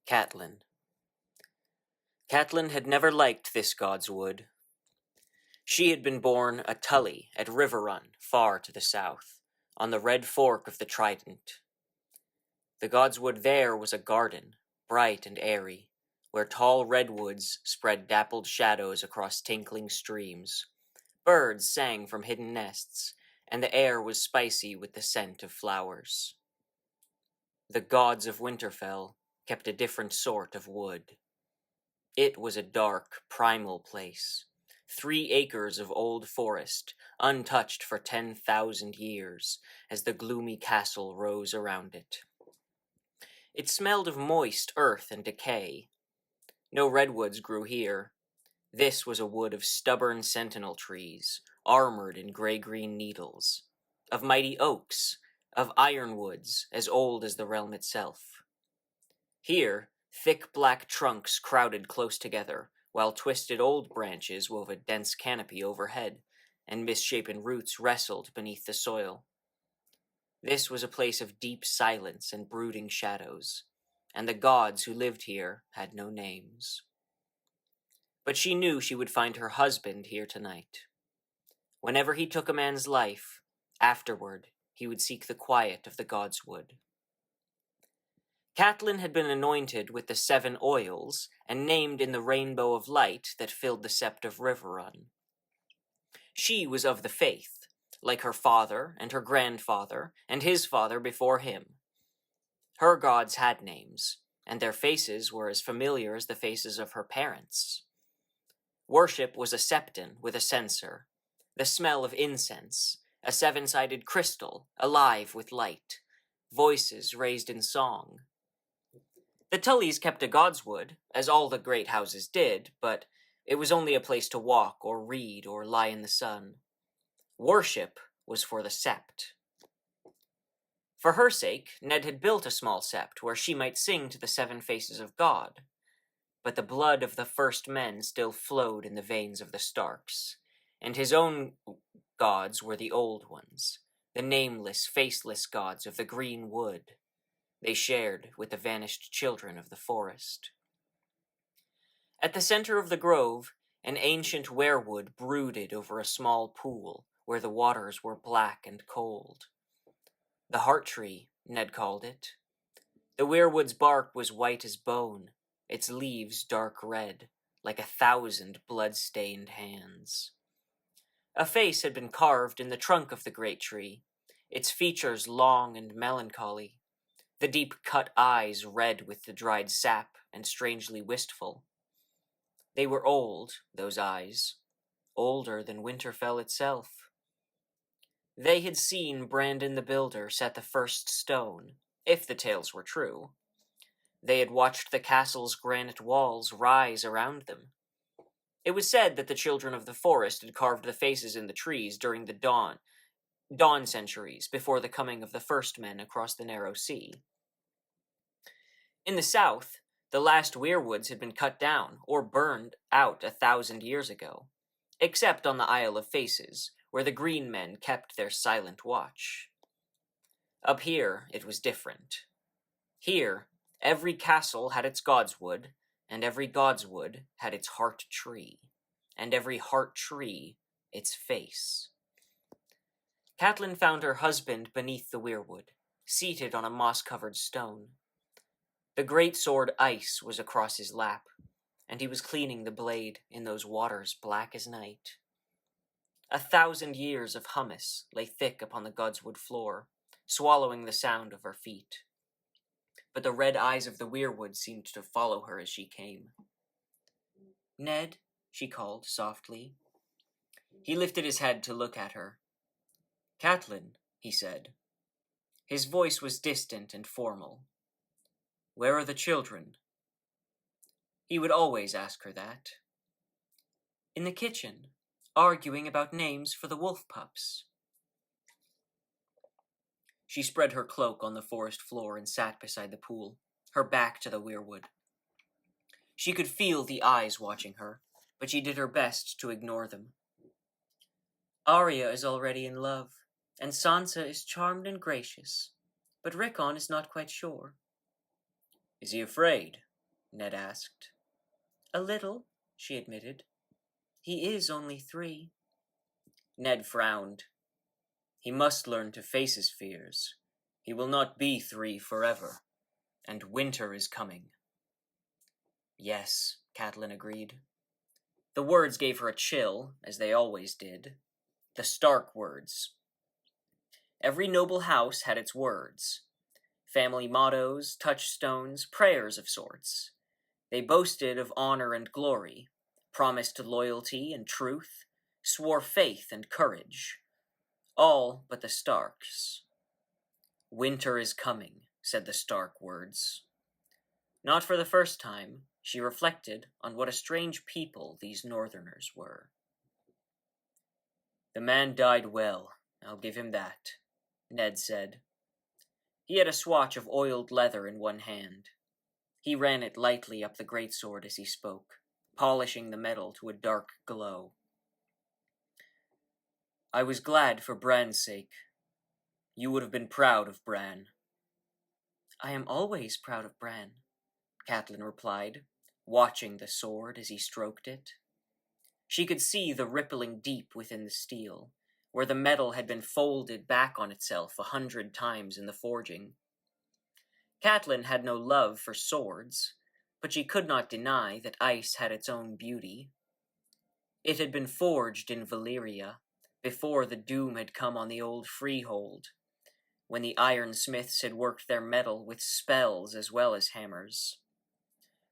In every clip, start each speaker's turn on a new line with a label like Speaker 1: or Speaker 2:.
Speaker 1: Catelyn. Catelyn had never liked this god's wood. She had been born a Tully at River Run, far to the south, on the red fork of the Trident. The god's wood there was a garden, bright and airy, where tall redwoods spread dappled shadows across tinkling streams. Birds sang from hidden nests, and the air was spicy with the scent of flowers. The gods of Winterfell kept a different sort of wood. It was a dark, primal place, 3 acres of old forest, untouched for 10,000 years, as the gloomy castle rose around it. It smelled of moist earth and decay. No redwoods grew here. This was a wood of stubborn sentinel trees, armored in gray-green needles, of mighty oaks, of ironwoods as old as the realm itself. Here, thick black trunks crowded close together, while twisted old branches wove a dense canopy overhead, and misshapen roots wrestled beneath the soil. This was a place of deep silence and brooding shadows, and the gods who lived here had no names. But she knew she would find her husband here tonight. Whenever he took a man's life, afterward he would seek the quiet of the gods' wood. Catelyn had been anointed with the 7 oils and named in the rainbow of light that filled the sept of Riverrun. She was of the faith, like her father and her grandfather and his father before him. Her gods had names, and their faces were as familiar as the faces of her parents. Worship was a septon with a censer, the smell of incense, a 7-sided crystal alive with light, voices raised in song. The Tullys kept a god's wood, as all the great houses did, but it was only a place to walk or read or lie in the sun. Worship was for the sept. For her sake, Ned had built a small sept where she might sing to the 7 faces of God. But the blood of the first men still flowed in the veins of the Starks, and his own gods were the old ones, the nameless, faceless gods of the green wood. They shared with the vanished children of the forest. At the center of the grove, an ancient weirwood brooded over a small pool where the waters were black and cold. The heart tree, Ned called it. The weirwood's bark was white as bone, its leaves dark red, like 1,000 blood-stained hands. A face had been carved in the trunk of the great tree, its features long and melancholy, the deep-cut eyes red with the dried sap and strangely wistful. They were old, those eyes, older than Winterfell itself. They had seen Brandon the Builder set the first stone, if the tales were true. They had watched the castle's granite walls rise around them. It was said that the children of the forest had carved the faces in the trees during the dawn centuries before the coming of the first men across the narrow sea. In the south, the last weirwoods had been cut down or burned out 1,000 years ago, except on the Isle of Faces, where the green men kept their silent watch. Up here, it was different. Here, every castle had its god's wood, and every god's wood had its heart tree, and every heart tree its face. Catelyn found her husband beneath the weirwood, seated on a moss-covered stone. The great sword Ice was across his lap, and he was cleaning the blade in those waters black as night. 1,000 years of hummus lay thick upon the godswood floor, swallowing the sound of her feet. But the red eyes of the weirwood seemed to follow her as she came. "Ned," she called softly. He lifted his head to look at her. "Catelyn," he said. His voice was distant and formal. "Where are the children?" He would always ask her that. "In the kitchen, arguing about names for the wolf pups." She spread her cloak on the forest floor and sat beside the pool, her back to the weirwood. She could feel the eyes watching her, but she did her best to ignore them. "Arya is already in love, and Sansa is charmed and gracious, but Rickon is not quite sure." "Is he afraid?" Ned asked. A little, she admitted. He is only 3. Ned frowned. He must learn to face his fears. He will not be 3 forever, and winter is coming. Yes, Catelyn agreed. The words gave her a chill, as they always did. The Stark words. Every noble house had its words. Family mottos, touchstones, prayers of sorts. They boasted of honor and glory, promised loyalty and truth, swore faith and courage. All but the Starks. Winter is coming, said the Stark words. Not for the first time, she reflected on what a strange people these Northerners were. The man died well, I'll give him that, Ned said. He had a swatch of oiled leather in one hand. He ran it lightly up the greatsword as he spoke, polishing the metal to a dark glow. I was glad for Bran's sake. You would have been proud of Bran. I am always proud of Bran, Catelyn replied, watching the sword as he stroked it. She could see the rippling deep within the steel, where the metal had been folded back on itself 100 times in the forging. Catelyn had no love for swords, but she could not deny that ice had its own beauty. It had been forged in Valyria, before the doom had come on the old freehold, when the ironsmiths had worked their metal with spells as well as hammers.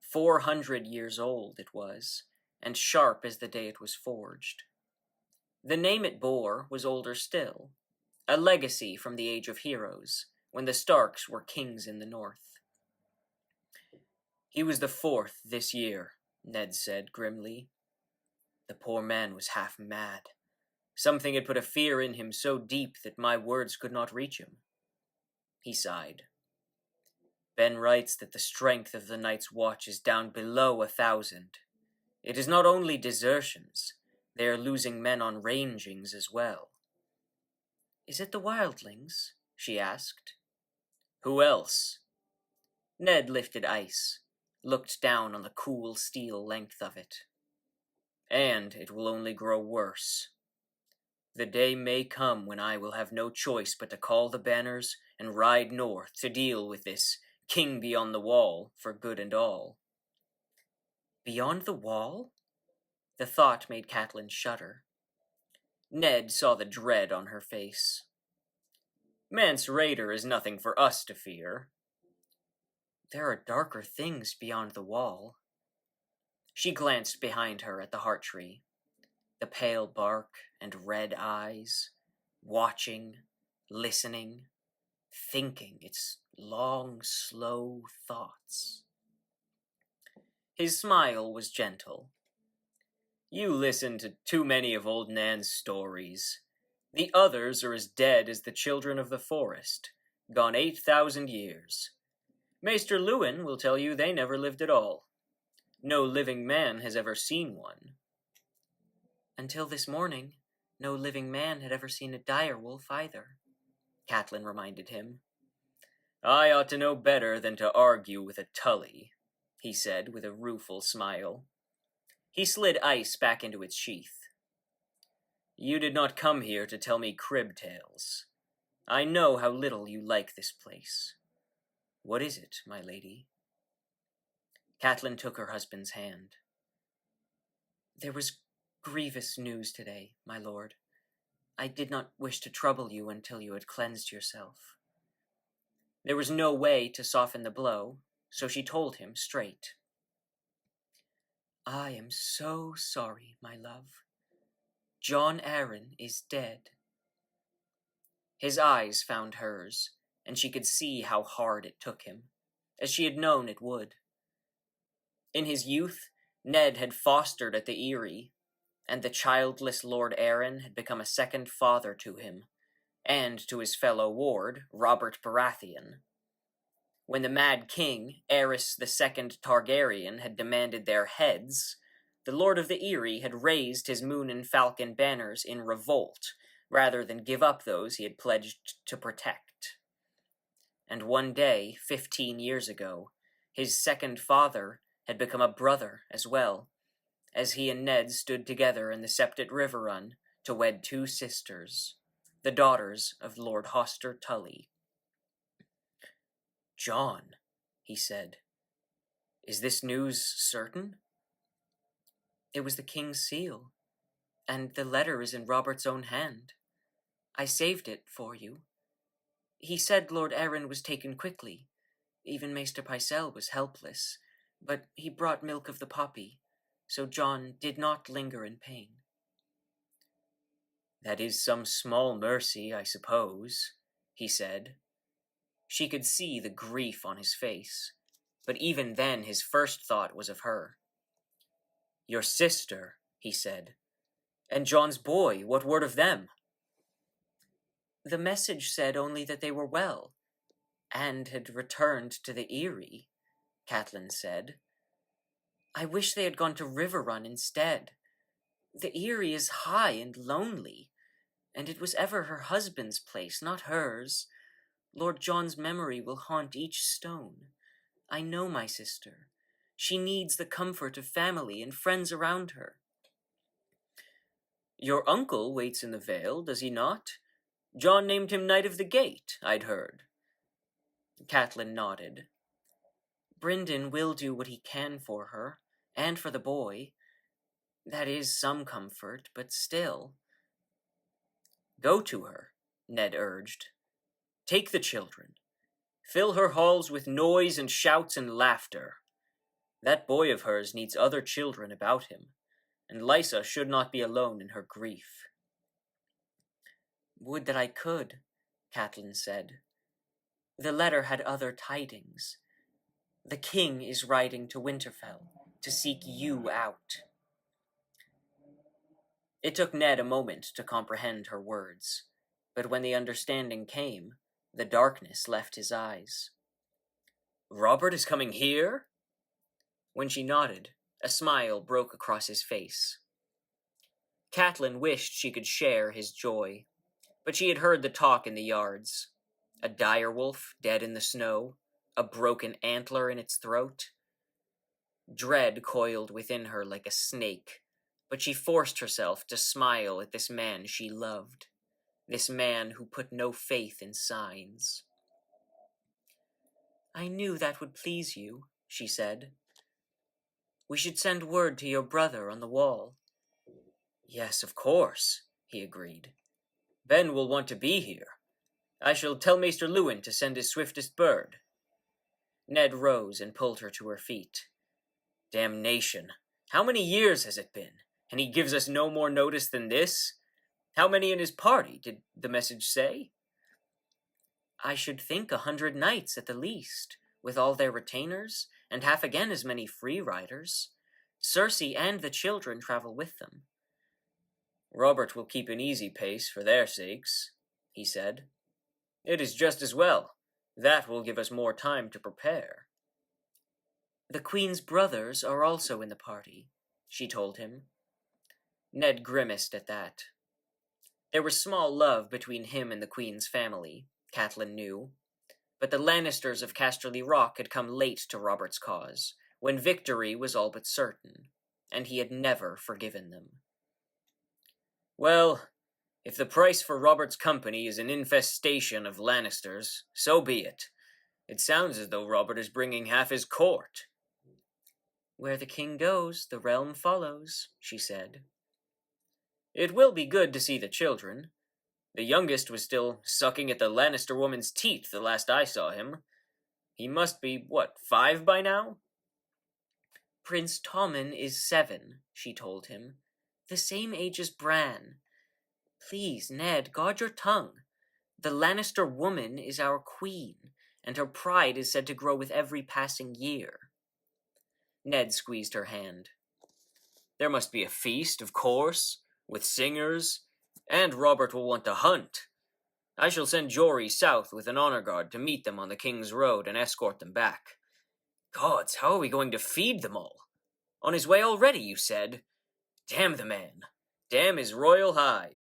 Speaker 1: 400 years old it was, and sharp as the day it was forged. The name it bore was older still, a legacy from the Age of Heroes, when the Starks were kings in the north. He was the 4th this year, Ned said grimly. The poor man was half mad. Something had put a fear in him so deep that my words could not reach him. He sighed. Ben writes that the strength of the Night's Watch is down below 1,000. It is not only desertions, they are losing men on rangings as well. Is it the wildlings? She asked. Who else? Ned lifted ice, looked down on the cool steel length of it. And it will only grow worse. The day may come when I will have no choice but to call the banners and ride north to deal with this king beyond the wall for good and all. Beyond the wall? The thought made Catelyn shudder. Ned saw the dread on her face. Mance Rayder is nothing for us to fear. There are darker things beyond the wall. She glanced behind her at the heart tree, the pale bark and red eyes, watching, listening, thinking its long, slow thoughts. His smile was gentle. You listen to too many of old Nan's stories. The others are as dead as the children of the forest, gone 8,000 years. Maester Lewin will tell you they never lived at all. No living man has ever seen one. Until this morning, no living man had ever seen a direwolf either, Catelyn reminded him. I ought to know better than to argue with a Tully, he said with a rueful smile. He slid ice back into its sheath. You did not come here to tell me crib tales. I know how little you like this place. What is it, my lady? Catelyn took her husband's hand. There was grievous news today, my lord. I did not wish to trouble you until you had cleansed yourself. There was no way to soften the blow, so she told him straight. I am so sorry, my love. Jon Arryn is dead. His eyes found hers, and she could see how hard it took him, as she had known it would. In his youth, Ned had fostered at the Eyrie, and the childless Lord Arryn had become a second father to him, and to his fellow ward, Robert Baratheon. When the Mad King, Aerys II Targaryen, had demanded their heads, the Lord of the Eyrie had raised his moon and falcon banners in revolt, rather than give up those he had pledged to protect. And one day, 15 years ago, His second father had become a brother as well, as he and Ned stood together in the Septet River Run to wed two sisters, the daughters of Lord Hoster Tully. "John," he said, "is this news certain?" "It was the king's seal, and the letter is in Robert's own hand. I saved it for you. He said Lord Arryn was taken quickly. Even Maester Pycelle was helpless, but he brought milk of the poppy, so John did not linger in pain." "That is some small mercy, I suppose," he said. She could see the grief on his face, but even then his first thought was of her. "Your sister," he said. "And John's boy, what word of them?" "The message said only that they were well, and had returned to the Eyrie," Catelyn said. "I wish they had gone to Riverrun instead. The Eyrie is high and lonely, and it was ever her husband's place, not hers. Lord John's memory will haunt each stone. I know my sister. She needs the comfort of family and friends around her." "Your uncle waits in the Vale, does he not? John named him Knight of the Gate, I'd heard." Catelyn nodded. "Brynden will do what he can for her, and for the boy. That is some comfort, but still." "Go to her," Ned urged. "Take the children. Fill her halls with noise and shouts and laughter. That boy of hers needs other children about him, and Lysa should not be alone in her grief." "Would that I could," Catelyn said. "The letter had other tidings. The king is riding to Winterfell to seek you out." It took Ned a moment to comprehend her words, but when the understanding came, the darkness left his eyes. "Robert is coming here?" When she nodded, a smile broke across his face. Catelyn wished she could share his joy, but she had heard the talk in the yards. A direwolf dead in the snow, a broken antler in its throat. Dread coiled within her like a snake, but she forced herself to smile at this man she loved, this man who put no faith in signs. "I knew that would please you," she said. "We should send word to your brother on the wall." "Yes, of course," he agreed. "Ben will want to be here. I shall tell Maester Luwin to send his swiftest bird." Ned rose and pulled her to her feet. "Damnation! How many years has it been? And he gives us no more notice than this? How many in his party, did the message say?" "I should think 100 knights at the least, with all their retainers, and half again as many free riders. Cersei and the children travel with them." "Robert will keep an easy pace for their sakes," he said. "It is just as well. That will give us more time to prepare." "The Queen's brothers are also in the party," she told him. Ned grimaced at that. There was small love between him and the Queen's family, Catelyn knew, but the Lannisters of Casterly Rock had come late to Robert's cause, when victory was all but certain, and he had never forgiven them. "Well, if the price for Robert's company is an infestation of Lannisters, so be it. It sounds as though Robert is bringing half his court." "Where the king goes, the realm follows," she said. "It will be good to see the children. The youngest was still sucking at the Lannister woman's teeth the last I saw him. He must be, 5 by now?" "Prince Tommen is 7, she told him. "The same age as Bran. Please, Ned, guard your tongue. The Lannister woman is our queen, and her pride is said to grow with every passing year." Ned squeezed her hand. "There must be a feast, of course, with singers, and Robert will want to hunt. I shall send Jory south with an honor guard to meet them on the King's Road and escort them back. Gods, how are we going to feed them all? On his way already, you said? Damn the man. Damn his royal hide."